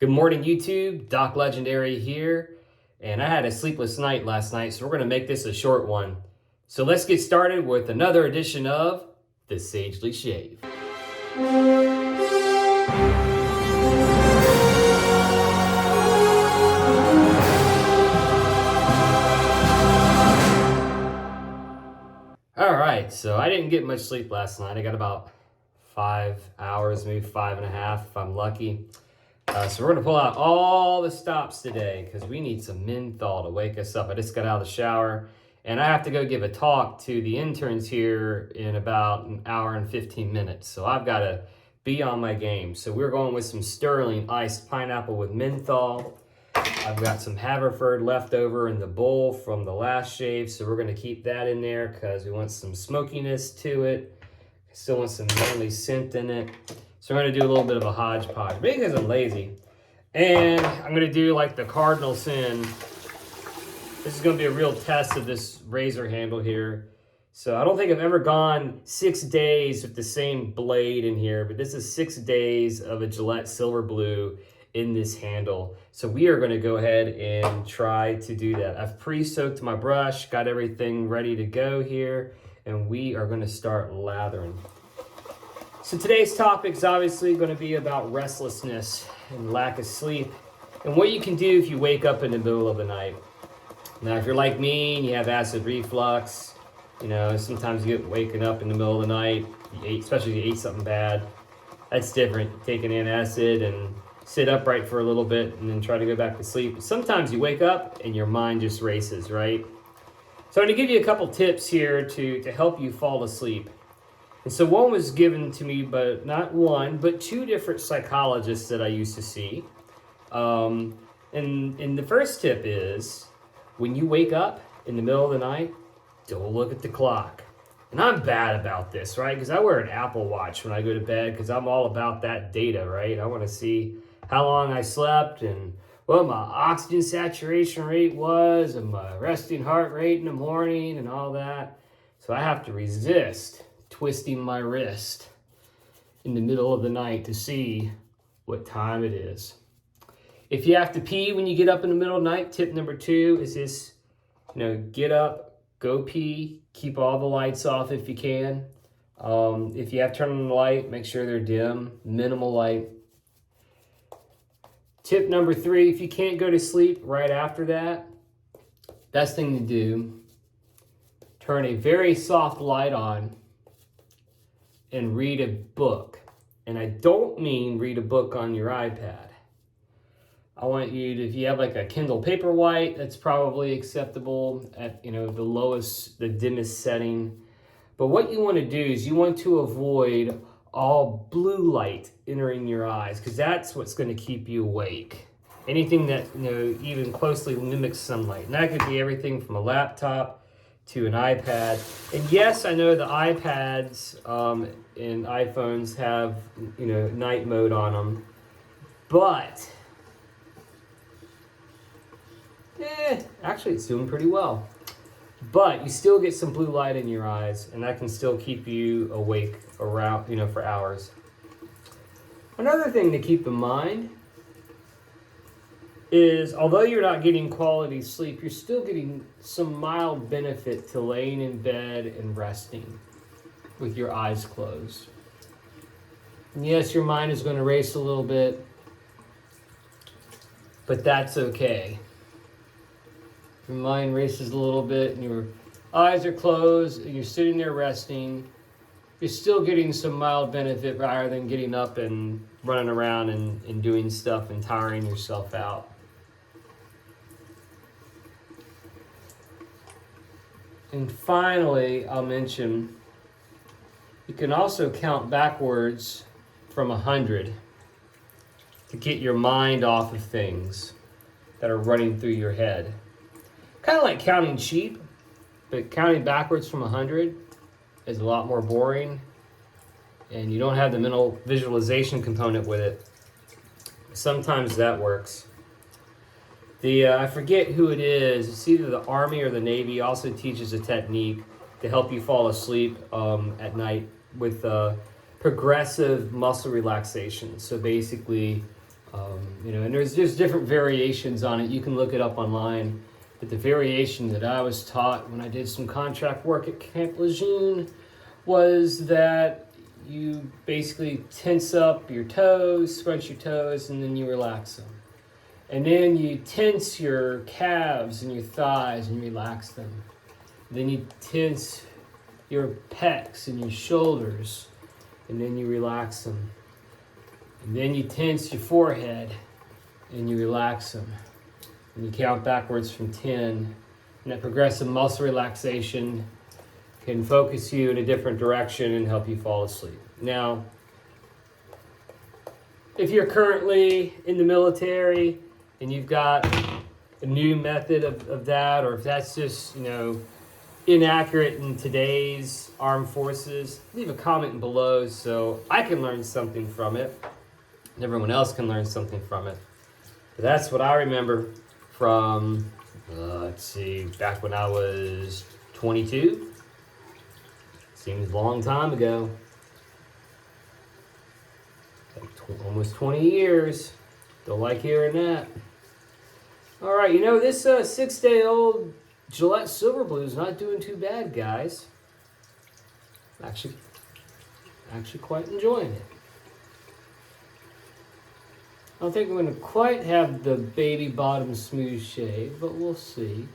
Good morning, YouTube. Doc Legendary here. And I had a sleepless night last night, so we're going to make this a short one. So let's get started with another edition of the Sagely Shave. All right, so I didn't get much sleep last night. I got about 5 hours, maybe 5.5 if I'm lucky. So we're gonna pull out all the stops today because we need some menthol to wake us up. I just got out of the shower and I have to go give a talk to the interns here in about an hour and 15 minutes. So I've got to be on my game. So we're going with some Sterling iced pineapple with menthol. I've got some Haverford left over in the bowl from the last shave. So we're gonna keep that in there because we want some smokiness to it. Still want some manly scent in it. So I'm gonna do a little bit of a hodgepodge, maybe because I'm lazy. And I'm gonna do like the cardinal sin. This is gonna be a real test of this razor handle here. So I don't think I've ever gone 6 days with the same blade in here, but this is 6 days of a Gillette Silver Blue in this handle. So we are gonna go ahead and try to do that. I've pre-soaked my brush, got everything ready to go here, and we are gonna start lathering. So today's topic is obviously going to be about restlessness and lack of sleep and what you can do if you wake up in the middle of the night. Now, if you're like me and you have acid reflux, you know, sometimes you get waking up in the middle of the night, especially if you ate something bad. That's different. Take an antacid and sit upright for a little bit and then try to go back to sleep. Sometimes you wake up and your mind just races, right? So I'm going to give you a couple tips here to help you fall asleep. And so one was given to me, but not one, but two different psychologists that I used to see. And the first tip is, when you wake up in the middle of the night, don't look at the clock. And I'm bad about this, right? Because I wear an Apple Watch when I go to bed because I'm all about that data, right? I want to see how long I slept and what my oxygen saturation rate was and my resting heart rate in the morning and all that. So I have to resist twisting my wrist in the middle of the night to see what time it is. If you have to pee when you get up in the middle of the night, tip number 2 is this, get up, go pee, keep all the lights off if you can. If you have to turn on the light, make sure they're dim, minimal light. Tip number 3, if you can't go to sleep right after that, best thing to do, turn a very soft light on and read a book. And I don't mean read a book on your iPad. I want you to, if you have like a Kindle Paperwhite, that's probably acceptable at the dimmest setting. But what you want to do is you want to avoid all blue light entering your eyes, because that's what's going to keep you awake. Anything that even closely mimics sunlight. And that could be everything from a laptop to an iPad. And yes, I know the iPads and iPhones have night mode on them, but actually it's doing pretty well. But you still get some blue light in your eyes, and that can still keep you awake around for hours. Another thing to keep in mind is, although you're not getting quality sleep, you're still getting some mild benefit to laying in bed and resting with your eyes closed. And yes, your mind is going to race a little bit, but that's okay. Your mind races a little bit and your eyes are closed and you're sitting there resting, you're still getting some mild benefit rather than getting up and running around and doing stuff and tiring yourself out. And finally, I'll mention, you can also count backwards from 100 to get your mind off of things that are running through your head. Kind of like counting sheep, but counting backwards from 100 is a lot more boring, and you don't have the mental visualization component with it. Sometimes that works. I forget who it is. It's either the Army or the Navy also teaches a technique to help you fall asleep at night with progressive muscle relaxation. So basically, And there's different variations on it. You can look it up online. But the variation that I was taught when I did some contract work at Camp Lejeune was that you basically tense up your toes, scrunch your toes, and then you relax them. And then you tense your calves and your thighs and relax them. Then you tense your pecs and your shoulders, and then you relax them. And then you tense your forehead and you relax them. And you count backwards from 10. And that progressive muscle relaxation can focus you in a different direction and help you fall asleep. Now, if you're currently in the military and you've got a new method of that, or if that's just, inaccurate in today's armed forces, leave a comment below so I can learn something from it. And everyone else can learn something from it. But that's what I remember from, back when I was 22. Seems a long time ago. Almost 20 years. Don't like hearing that. All right, this 6-day-old Gillette Silver Blue is not doing too bad, guys. Actually quite enjoying it. I don't think I'm going to quite have the baby bottom smooth shave, but we'll see.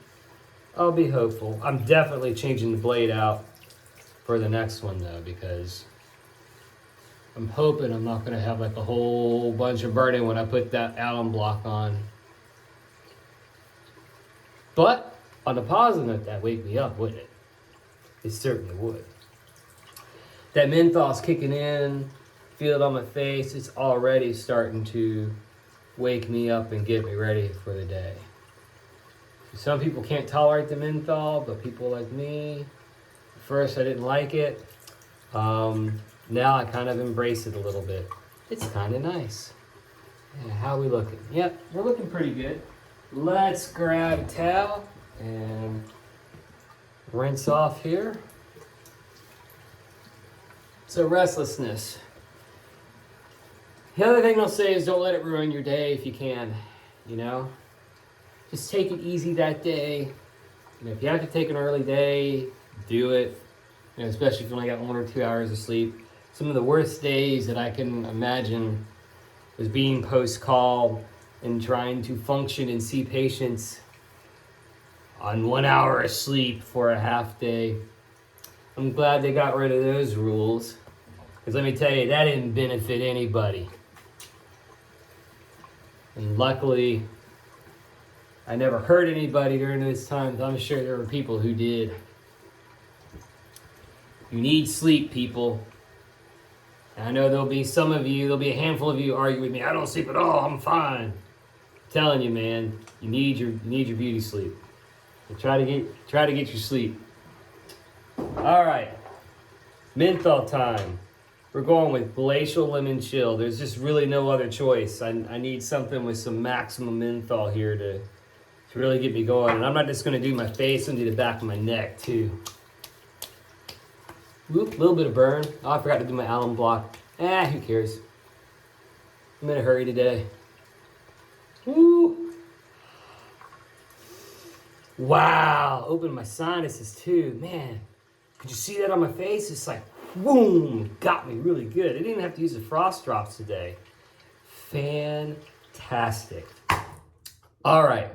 I'll be hopeful. I'm definitely changing the blade out for the next one, though, because I'm hoping I'm not going to have like a whole bunch of burning when I put that alum block on. But on the positive note, that wake me up, wouldn't it? It certainly would. That menthol's kicking in. Feel it on my face. It's already starting to wake me up and get me ready for the day. Some people can't tolerate the menthol, but people like me, at first I didn't like it. Now I kind of embrace it a little bit. It's kind of nice. Yeah, how are we looking? Yep, we're looking pretty good. Let's grab a towel and rinse off here. So Restlessness. The other thing I'll say is don't let it ruin your day if you can, Just take it easy that day. If you have to take an early day, do it. Especially if you only got 1 or 2 hours of sleep. Some of the worst days that I can imagine was being post-call and trying to function and see patients on 1 hour of sleep for a half day. I'm glad they got rid of those rules. Because let me tell you, that didn't benefit anybody. And luckily, I never hurt anybody during those times. I'm sure there were people who did. You need sleep, people. And I know there'll be a handful of you argue with me. I don't sleep at all, I'm fine. I'm telling you, man, you need your beauty sleep. So try to get your sleep. All right, menthol time. We're going with Glacial Lemon Chill. There's just really no other choice. I need something with some maximum menthol here to really get me going. And I'm not just gonna do my face, I'm gonna do the back of my neck too. Whoop, little bit of burn. Oh, I forgot to do my alum block. Who cares? I'm in a hurry today. Woo! Wow, opened my sinuses too. Man, could you see that on my face? It's like, boom, got me really good. I didn't even have to use the frost drops today. Fantastic. All right,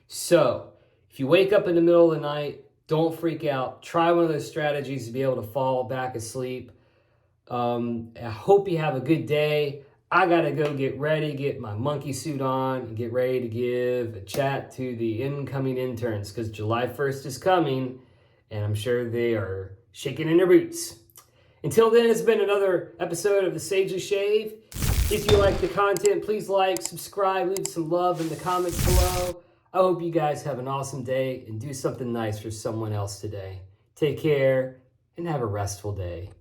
so if you wake up in the middle of the night, don't freak out. Try one of those strategies to be able to fall back asleep. I hope you have a good day. I gotta go get ready, get my monkey suit on, and get ready to give a chat to the incoming interns because July 1st is coming, and I'm sure they are shaking in their boots. Until then, it's been another episode of the Sagely Shave. If you like the content, please like, subscribe, leave some love in the comments below. I hope you guys have an awesome day and do something nice for someone else today. Take care and have a restful day.